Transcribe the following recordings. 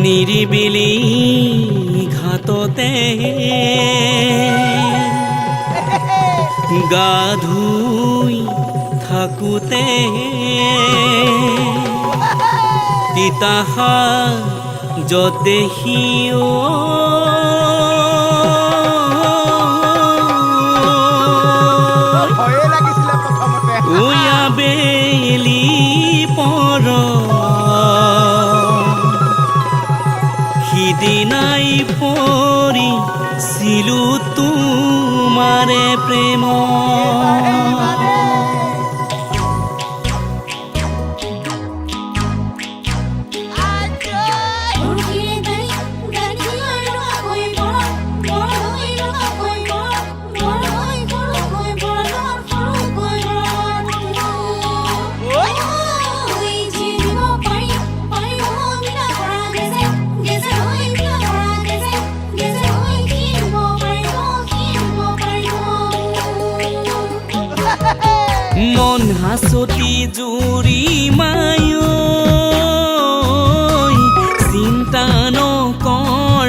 নিৰিবিলি ঘাটতে গা ধুই থাকোতে তিতাহা য'ত দেখি আবেলি পৰ সিদিনাই পৰিছিলো তোমাৰে প্ৰেম মন হাসতি জুৰি মায় চিন্তা নকৰ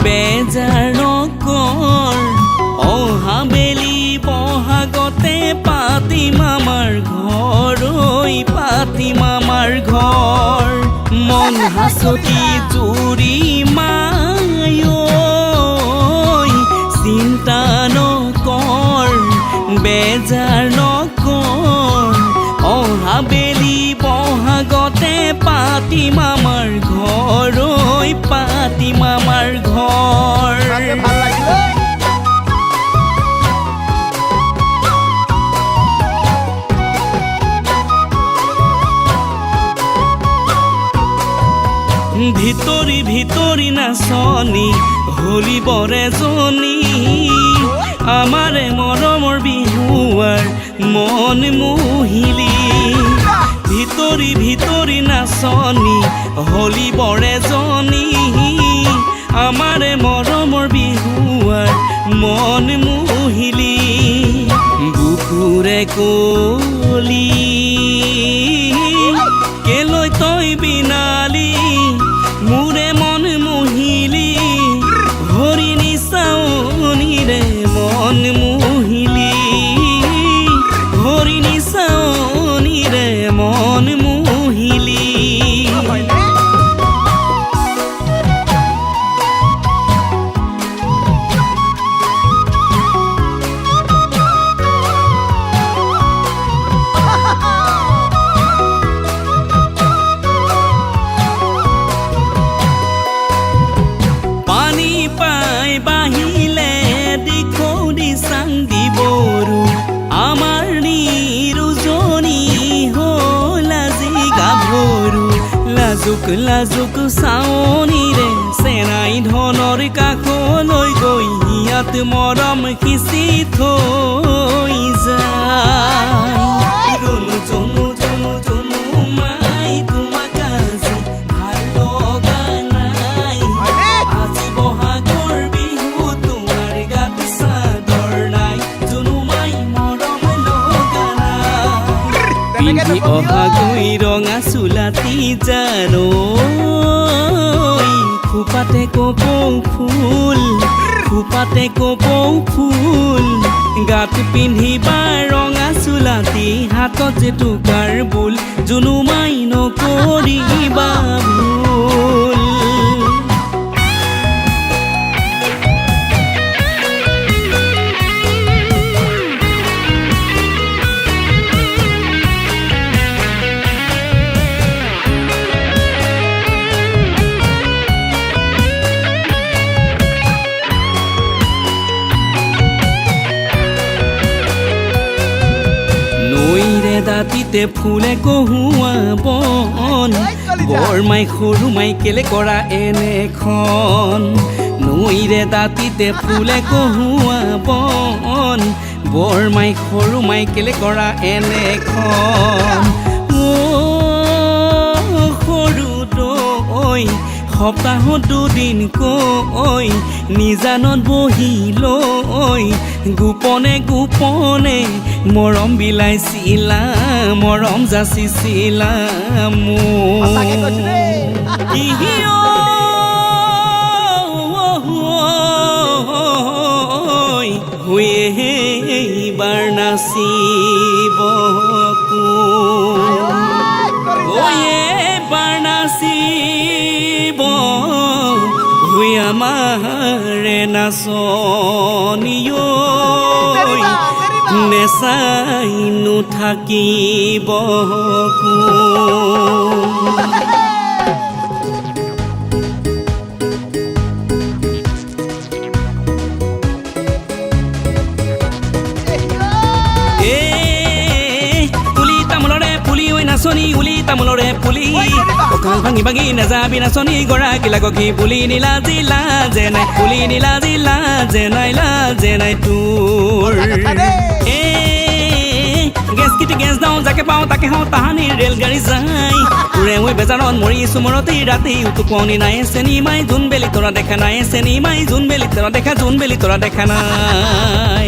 বেজাৰ নকৰ অহাবেলি বহাগতে পাতিম আমাৰ ঘৰ পাতিম আমাৰ ঘৰ মন হাসতি জুৰি মায় চিন্তা নকৰ বেজাৰ নকৰ অহাবেলি বহাগতে পাতিম আমাৰ ঘৰ পাতিম আমাৰ ঘৰ ভিতৰি ভিতৰি নাচনি হলি বৰে জনী আমাৰে মৰমৰ বিহুৱাৰ মন মোহিলি ভিতৰি ভিতৰি নাচনি হলি বৰে জনী আমাৰে মৰমৰ বিহুৱাৰ মন মোহিলি বুকুৰে কলি কেলৈ তই বিনালি মোৰে মন মোহিলি হৰিণী চাৱনীৰে মন মোহিলি হৰিণী চাৱনীৰে মন মোহিলি পানী পাই বাহিলে দিখৌদি চাং দিবৰু আমাৰ নিৰুজনী হ'ল আজি গাভৰু লাজুক লাজুক চাৱনীৰে চেনাই ধনৰ কাষলৈ গৈ ইয়াত মৰম সিঁচি থৈ যায় জনু জনু জনু জনু মাই তোমাক আজি ভাল লগা নাই আজি বহাগৰ বিহু তোমাৰ গাত চাদৰ নাই জনু মাই মৰম লগা নাই পিন্ধি অহা গৈ ৰঙা চোলাতি জাৰৈ খোপাতে কপৌ ফুল খোপাতে কপৌ ফুল গাত পিন্ধিবা ৰঙা চোলাতি হাতত জেতুকাৰ বোল জুনু মাই নকৰিবা ভুল দাঁতিতে ফুলে কহুৱা বন বৰমাই সৰু মাই কেলে কৰা এনেখন নৈৰে দাঁতিতে ফুলে কহুৱা বন বৰমাই সৰু মাই কেলে কৰা এনেখন সৰু দৈ সপ্তাহত দুদিন কৈ নিজানত বহি লৈ গোপনে গোপনে মৰম বিলাইছিলা মৰম যাচিছিলা সঁচাকে কৈছো দেই। এইবাৰ নাচিব এইবাৰ নাচিব আমাৰে নাচনিও নেচাইনো থাকিব নাচনি উলি তামোলৰে পুলি কঁকাল ভাঙি ভাঙি নেযাবি নাচনি গৰাকী লাগি পুলি নীলা জিলা যে নাই পুলি নীলা জিলা যে নাই তোৰ গেছ কিটি গেছ দাওঁ যাকে পাওঁ তাকে হওঁ তাহানিৰ ৰেলগাড়ী যায় উৰে মই বেজাৰত মৰিছো মৰতেই ৰাতি উটুকনি নাই চেনি মাই জোনবেলি তৰা দেখা নাই চেনি মাই জোনবেলি তৰা দেখা জোনবেলি তৰা দেখা নাই